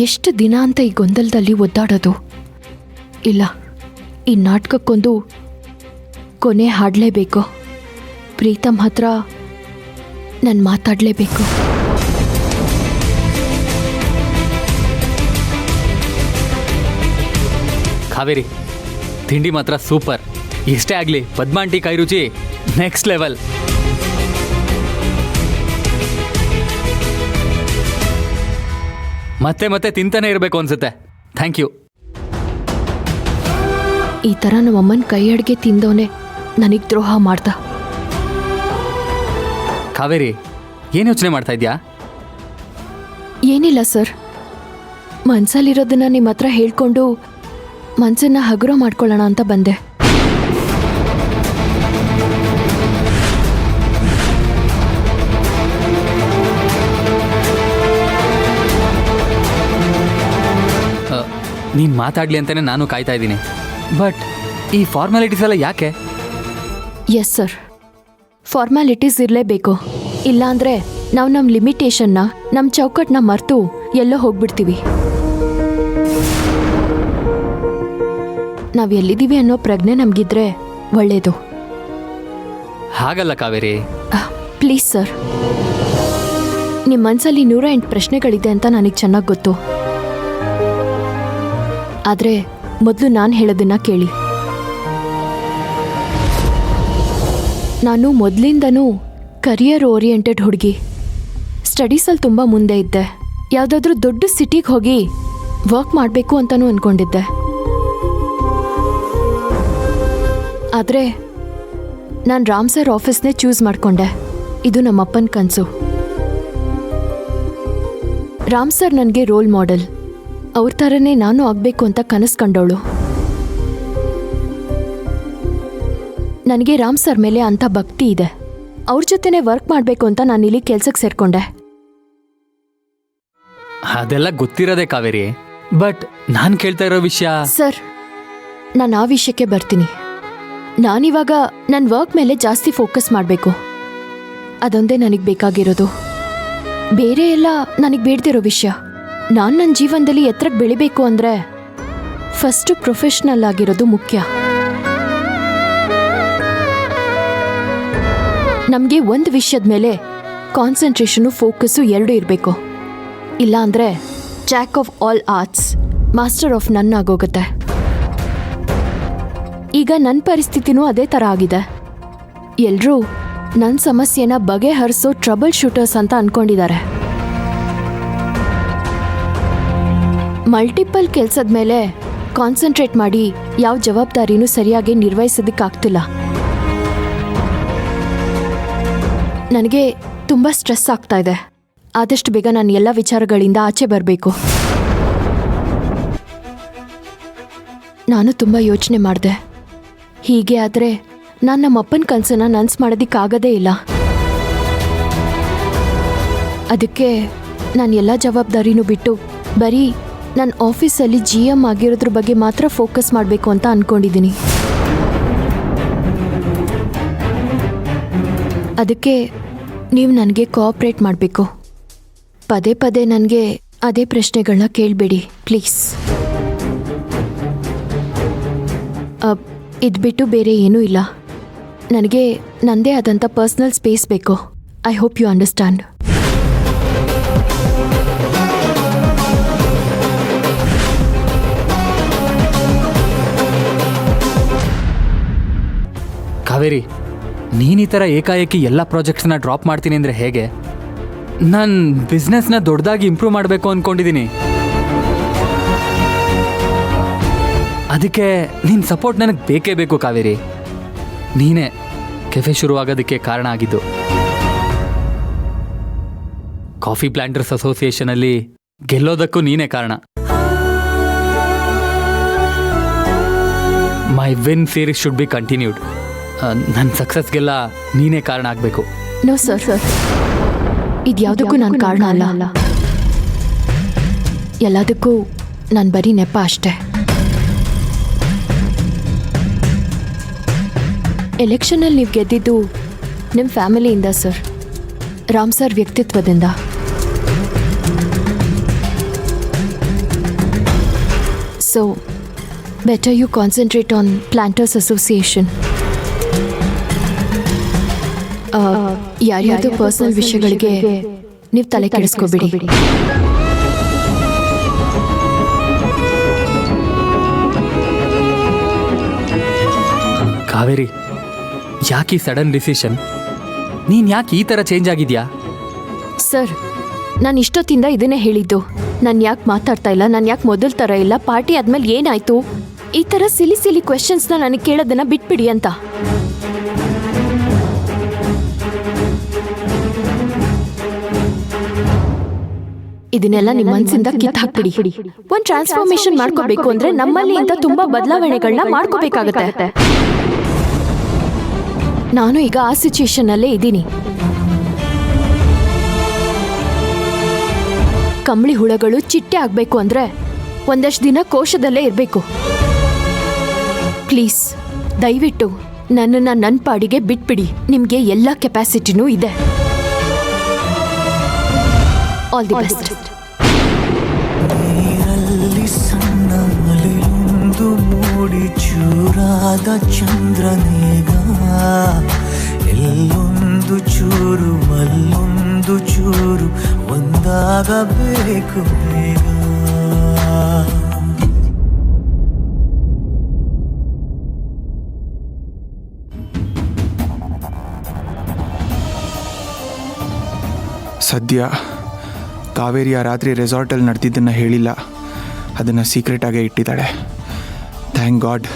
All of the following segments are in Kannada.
ಎಷ್ಟು ದಿನ ಅಂತ ಈ ಗೊಂದಲದಲ್ಲಿ ಒದ್ದಾಡೋದು? ಇಲ್ಲ, ಈ ನಾಟಕಕ್ಕೊಂದು ಕೊನೆ ಹಾಡಲೇಬೇಕು. ಪ್ರೀತಮ್ ಹತ್ರ ನಾನು ಮಾತಾಡಲೇಬೇಕು. ಕಾವೇರಿ, ತಿಂಡಿ ಮಾತ್ರ ಸೂಪರ್. ಎಷ್ಟೇ ಆಗಲಿ ಪದ್ಮಾಂಟಿ ಕೈ ರುಚಿ ನೆಕ್ಸ್ಟ್ ಲೆವೆಲ್. ಮತ್ತೆ ಮತ್ತೆ ತಿಂತಾನೆ ಇರಬೇಕು ಅನ್ಸುತ್ತೆ. Thank you. ಈ ಥರ ನಮ್ಮಮ್ಮನ ಕೈ ಅಡುಗೆ ತಿಂದವನೇ ನನಗೆ ದ್ರೋಹ ಮಾಡ್ದ. ಕಾವೇರಿ, ಏನು ಯೋಚನೆ ಮಾಡ್ತಾ ಇದ್ಯಾ? ಏನಿಲ್ಲ ಸರ್, ಮನ್ಸಲ್ಲಿರೋದನ್ನ ನಿಮ್ಮ ಹತ್ರ ಹೇಳ್ಕೊಂಡು ಮನಸ್ಸನ್ನ ಹಗುರ ಮಾಡ್ಕೊಳ್ಳೋಣ ಅಂತ ಬಂದೆ. ನೀನು ಮಾತಾಡಲಿ ಅಂತಲೇ ನಾನು ಕಾಯ್ತಾ ಇದ್ದೀನಿ. ಬಟ್ ಈ ಫಾರ್ಮಾಲಿಟೀಸ್ ಎಲ್ಲ ಯಾಕೆ? ಎಸ್ ಸರ್, ಫಾರ್ಮಾಲಿಟೀಸ್ ಇರಲೇಬೇಕು. ಇಲ್ಲಾಂದರೆ ನಾವು ನಮ್ಮ ಲಿಮಿಟೇಷನ್ನ, ನಮ್ಮ ಚೌಕಟ್ಟನ್ನ ಮರೆತು ಎಲ್ಲೋ ಹೋಗ್ಬಿಡ್ತೀವಿ. ನಾವು ಎಲ್ಲಿದ್ದೀವಿ ಅನ್ನೋ ಪ್ರಜ್ಞೆ ನಮಗಿದ್ರೆ ಒಳ್ಳೆಯದು. ಹಾಗಲ್ಲ ಕಾವೇರಿ. ಪ್ಲೀಸ್ ಸರ್, ನಿಮ್ಮ ಮನಸ್ಸಲ್ಲಿ 108 ಪ್ರಶ್ನೆಗಳಿದೆ ಅಂತ ನನಗೆ ಚೆನ್ನಾಗಿ ಗೊತ್ತು. ಆದರೆ ಮೊದಲು ನಾನು ಹೇಳೋದನ್ನ ಕೇಳಿ. ನಾನು ಮೊದಲಿಂದನೂ ಕರಿಯರ್ ಓರಿಯೆಂಟೆಡ್ ಹುಡುಗಿ. ಸ್ಟಡೀಸಲ್ಲಿ ತುಂಬ ಮುಂದೆ ಇದ್ದೆ. ಯಾವುದಾದ್ರೂ ದೊಡ್ಡ ಸಿಟಿಗೆ ಹೋಗಿ ವರ್ಕ್ ಮಾಡಬೇಕು ಅಂತಲೂ ಅಂದ್ಕೊಂಡಿದ್ದೆ. ಆದರೆ ನಾನು ರಾಮ್ ಸರ್ ಆಫೀಸ್ನೇ ಚೂಸ್ ಮಾಡಿಕೊಂಡೆ. ಇದು ನಮ್ಮಪ್ಪನ ಕನಸು. ರಾಮ್ ಸರ್ ನನಗೆ ರೋಲ್ ಮಾಡೆಲ್. ಅವ್ರ ಥರನೇ ನಾನು ಆಗಬೇಕು ಅಂತ ಕನಸು ಕಂಡವಳು. ನನಗೆ ರಾಮ್ ಸರ್ ಮೇಲೆ ಅಂಥ ಭಕ್ತಿ ಇದೆ. ಅವ್ರ ಜೊತೆನೇ ವರ್ಕ್ ಮಾಡಬೇಕು ಅಂತ ನಾನು ಇಲ್ಲಿ ಕೆಲ್ಸಕ್ಕೆ ಸೇರ್ಕೊಂಡೆ. ಅದೆಲ್ಲ ಗೊತ್ತಿರೋದೇ ಕಾವೇರಿ. ಬಟ್ ನಾನು ಕೇಳ್ತಾ ಇರೋ ವಿಷಯ. ಸರ್, ನಾನು ಆ ವಿಷಯಕ್ಕೆ ಬರ್ತೀನಿ. ನಾನಿವಾಗ ನನ್ನ ವರ್ಕ್ ಮೇಲೆ ಜಾಸ್ತಿ ಫೋಕಸ್ ಮಾಡಬೇಕು. ಅದೊಂದೇ ನನಗೆ ಬೇಕಾಗಿರೋದು. ಬೇರೆ ಎಲ್ಲ ನನಗೆ ಬೇಡದಿರೋ ವಿಷಯ. ನಾನು ನನ್ನ ಜೀವನದಲ್ಲಿ ಎತ್ತರಕ್ಕೆ ಬೆಳಿಬೇಕು ಅಂದರೆ ಫಸ್ಟು ಪ್ರೊಫೆಷ್ನಲ್ ಆಗಿರೋದು ಮುಖ್ಯ. ನಮಗೆ ಒಂದು ವಿಷಯದ ಮೇಲೆ ಕಾನ್ಸಂಟ್ರೇಷನು, ಫೋಕಸ್ಸು ಎರಡೂ ಇರಬೇಕು. ಇಲ್ಲ ಅಂದರೆ Jack of all arts, master of ನನ್ ಆಗೋಗುತ್ತೆ. ಈಗ ನನ್ನ ಪರಿಸ್ಥಿತಿನೂ ಅದೇ ಥರ ಆಗಿದೆ. ಎಲ್ಲರೂ ನನ್ನ ಸಮಸ್ಯೆನ ಬಗೆಹರಿಸೋ ಟ್ರಬಲ್ ಶೂಟರ್ಸ್ ಅಂತ ಅಂದ್ಕೊಂಡಿದ್ದಾರೆ. ಮಲ್ಟಿಪಲ್ ಕೆಲಸದ ಮೇಲೆ ಕಾನ್ಸಂಟ್ರೇಟ್ ಮಾಡಿ ಯಾವ ಜವಾಬ್ದಾರಿನೂ ಸರಿಯಾಗಿ ನಿರ್ವಹಿಸೋದಕ್ಕಾಗ್ತಿಲ್ಲ. ನನಗೆ ತುಂಬ ಸ್ಟ್ರೆಸ್ ಆಗ್ತಾ ಇದೆ. ಆದಷ್ಟು ಬೇಗ ನಾನು ಎಲ್ಲ ವಿಚಾರಗಳಿಂದ ಆಚೆ ಬರಬೇಕು. ನಾನು ತುಂಬ ಯೋಚನೆ ಮಾಡಿದೆ. ಹೀಗೆ ಆದರೆ ನಾನು ನಮ್ಮಪ್ಪನ ಕನಸನ್ನ ನನಸು ಮಾಡೋದಕ್ಕಾಗದೇ ಇಲ್ಲ. ಅದಕ್ಕೆ ನಾನು ಎಲ್ಲ ಜವಾಬ್ದಾರಿನೂ ಬಿಟ್ಟು ಬರೀ ನನ್ನ ಆಫೀಸಲ್ಲಿ GM ಆಗಿರೋದ್ರ ಬಗ್ಗೆ ಮಾತ್ರ ಫೋಕಸ್ ಮಾಡಬೇಕು ಅಂತ ಅಂದ್ಕೊಂಡಿದ್ದೀನಿ. ಅದಕ್ಕೆ ನೀವು ನನಗೆ ಕೋಆಪ್ರೇಟ್ ಮಾಡಬೇಕು. ಪದೇ ಪದೇ ನನಗೆ ಅದೇ ಪ್ರಶ್ನೆಗಳನ್ನ ಕೇಳಬೇಡಿ ಪ್ಲೀಸ್. ಇದು ಬಿಟ್ಟು ಬೇರೆ ಏನೂ ಇಲ್ಲ. ನನಗೆ ನನ್ನದೇ ಆದಂಥ ಪರ್ಸ್ನಲ್ ಸ್ಪೇಸ್ ಬೇಕು. I hope you understand. Kaveri, ನೀನು ಈ ಥರ ಏಕಾಏಕಿ ಎಲ್ಲ ಪ್ರಾಜೆಕ್ಟ್ಸ್ನ ಡ್ರಾಪ್ ಮಾಡ್ತೀನಿ ಅಂದರೆ ಹೇಗೆ? ನಾನು ಬಿಸ್ನೆಸ್ನ ದೊಡ್ಡದಾಗಿ ಇಂಪ್ರೂವ್ ಮಾಡಬೇಕು ಅಂದ್ಕೊಂಡಿದ್ದೀನಿ. ಅದಕ್ಕೆ ನಿನ್ನ ಸಪೋರ್ಟ್ ನನಗೆ ಬೇಕೇ ಬೇಕು ಕಾವೇರಿ. ನೀನೇ ಕೆಫೆ ಶುರುವಾಗೋದಕ್ಕೆ ಕಾರಣ ಆಗಿದ್ದು. ಕಾಫಿ ಪ್ಲಾಂಟರ್ಸ್ ಅಸೋಸಿಯೇಷನಲ್ಲಿ ಗೆಲ್ಲೋದಕ್ಕೂ ನೀನೇ ಕಾರಣ. My win series should be continued. ನನ್ನ ಸಕ್ಸಸ್ಗೆಲ್ಲ ನೀನೇ ಕಾರಣ ಆಗಬೇಕು. ನೋ ಸರ್, ಇದು ಯಾವುದಕ್ಕೂ ನಾನು ಕಾರಣ ಅಲ್ಲ. ಎಲ್ಲದಕ್ಕೂ ನಾನು ಬರೀ ನೆಪ ಅಷ್ಟೆ. ಎಲೆಕ್ಷನಲ್ಲಿ ನೀವು ಗೆದ್ದಿದ್ದು ನಿಮ್ಮ ಫ್ಯಾಮಿಲಿಯಿಂದ ಸರ್, ರಾಮ್ ಸರ್ ವ್ಯಕ್ತಿತ್ವದಿಂದ. So better you concentrate on planters association. ಯಾರ್ಯಾರ್ದು ಪರ್ಸನಲ್ ವಿಷಯಗಳಿಗೆ ನೀವು ತಲೆ ಕೆಡಿಸ್ಕೋಬೇಡಿ. ಕಾವೇರಿ, ಯಾಕೆ ಈ ಸಡನ್ ಡಿಸಿಷನ್? ನೀನು ಯಾಕೆ ಈ ಥರ ಚೇಂಜ್ ಆಗಿದ್ಯಾ? ಸರ್, ನಾನು ಇಷ್ಟೊತ್ತಿಂದ ಇದನ್ನೇ ಹೇಳಿದ್ದು. ನಾನು ಯಾಕೆ ಮಾತಾಡ್ತಾ ಇಲ್ಲ, ನಾನು ಯಾಕೆ ಮೊದಲ ಥರ ಇಲ್ಲ, ಪಾರ್ಟಿ ಆದ್ಮೇಲೆ ಏನಾಯ್ತು, ಈ ಥರ ಸಿಲಿ ಕ್ವೆಶನ್ಸ್ನ ನನಗೆ ಕೇಳೋದನ್ನ ಬಿಟ್ಬಿಡಿ ಅಂತ. ಇದನ್ನೆಲ್ಲ ನಿಮ್ಮ ಮನಸ್ಸಿಂದ ಕಿತ್ತು ಹಾಕ್ಬಿಡಿ. ಒಂದು ಟ್ರಾನ್ಸ್ಫಾರ್ಮೇಶನ್ ಮಾಡ್ಕೋಬೇಕು ಅಂದ್ರೆ ನಮ್ಮಲ್ಲಿ ಇಂಥ ತುಂಬಾ ಬದಲಾವಣೆಗಳನ್ನ ಮಾಡ್ಕೋಬೇಕಾಗತ್ತೆ. ನಾನು ಈಗ ಆ ಸಿಚುಯೇಷನ್ ಅಲ್ಲೇ ಇದ್ದೀನಿ. ಕಂಬಳಿ ಹುಳಗಳು ಚಿಟ್ಟೆ ಆಗ್ಬೇಕು ಅಂದ್ರೆ ಒಂದಷ್ಟು ದಿನ ಕೋಶದಲ್ಲೇ ಇರಬೇಕು. ಪ್ಲೀಸ್ ದಯವಿಟ್ಟು ನನ್ನನ್ನು ನನ್ನ ಪಾಡಿಗೆ ಬಿಟ್ಬಿಡಿ. ನಿಮಗೆ ಎಲ್ಲ ಕೆಪಾಸಿಟಿನೂ ಇದೆ. All the best. ನೀರಲ್ಲಿ ಸಣ್ಣ ಅಲೆಯೊಂದು ಮೂಡಿ ಚೂರಾದ ಚಂದ್ರನೇಗ, ಎಲ್ಲೊಂದು ಚೂರು ಮಲ್ಲೊಂದು ಚೂರು ಒಂದಾಗಬೇಕು ಬೇಗ. ಸದ್ಯ ಕಾವೇರಿ ಆ ರಾತ್ರಿ ರೆಸಾರ್ಟಲ್ಲಿ ನಡೆದಿದ್ದನ್ನು ಹೇಳಿಲ್ಲ, ಅದನ್ನು ಸೀಕ್ರೆಟಾಗೇ ಇಟ್ಟಿದ್ದಾಳೆ. Thank god.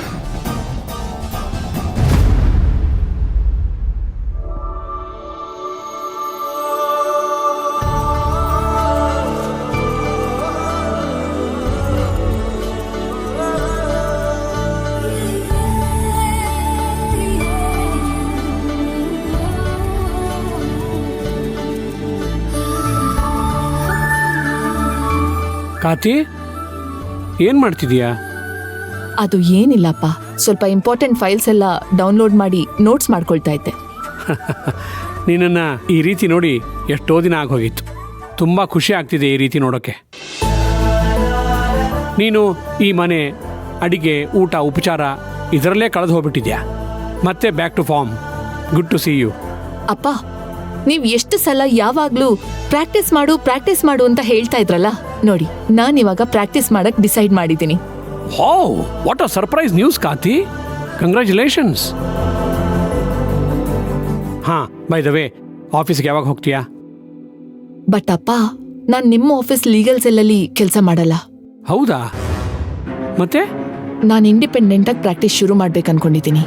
ಕಾತಿ, ಏನ್ ಮಾಡ್ತಿದೀಯಾ? ಅದು ಏನಿಲ್ಲಪ್ಪ, ಸ್ವಲ್ಪ ಇಂಪಾರ್ಟೆಂಟ್ ಫೈಲ್ಸ್ ಎಲ್ಲ ಡೌನ್ಲೋಡ್ ಮಾಡಿ ನೋಟ್ಸ್ ಮಾಡ್ಕೊಳ್ತಾ ಇದ್ದೆ. ನಿನ್ನನ್ನು ಈ ರೀತಿ ನೋಡಿ ಎಷ್ಟೋ ದಿನ ಆಗೋಗಿತ್ತು. ತುಂಬ ಖುಷಿ ಆಗ್ತಿದೆ ಈ ರೀತಿ ನೋಡೋಕ್ಕೆ. ನೀನು ಈ ಮನೆ, ಅಡಿಗೆ, ಊಟ, ಉಪಚಾರ ಇದರಲ್ಲೇ ಕಳೆದು ಹೋಗ್ಬಿಟ್ಟಿದ್ಯಾ. ಮತ್ತೆ back to form. Good to see you. ಅಪ್ಪ, ನೀವು ಎಷ್ಟು ಸಲ ಯಾವಾಗ್ಲೂ ಪ್ರಾಕ್ಟೀಸ್ ಮಾಡು ಅಂತ ಹೇಳ್ತಾ ಇದ್ರಲ್ಲ, ನೋಡಿ ನಾನಿವಾಗ ಪ್ರಾಕ್ಟೀಸ್ ಮಾಡಕ್ ಡಿಸೈಡ್ ಮಾಡಿದ್ದೀನಿ. Wow, what a surprise news ಕಾತಿ. ಕಂಗ್ರ್ಯಾಚುಲೇಷನ್ಸ್. ಹಾ, ಬೈ ದ ವೇ, ಆಫೀಸ್ಗೆ ಯಾವಾಗ ಹೋಗ್ತೀಯಾ? ಬಟ್ ಅಪ್ಪ, ನಾನ್ ನಿಮ್ಮ ಆಫೀಸ್ ಲೀಗಲ್ ಸೆಲ್ಲಲ್ಲಿ ಕೆಲಸ ಮಾಡಲ್ಲ. ಹೌದಾ? ಮತ್ತೆ ನಾನು ಇಂಡಿಪೆಂಡೆಂಟ್ ಆಗಿ ಪ್ರಾಕ್ಟೀಸ್ ಶುರು ಮಾಡ್ಬೇಕು ಅನ್ಕೊಂಡಿದ್ದೀನಿ.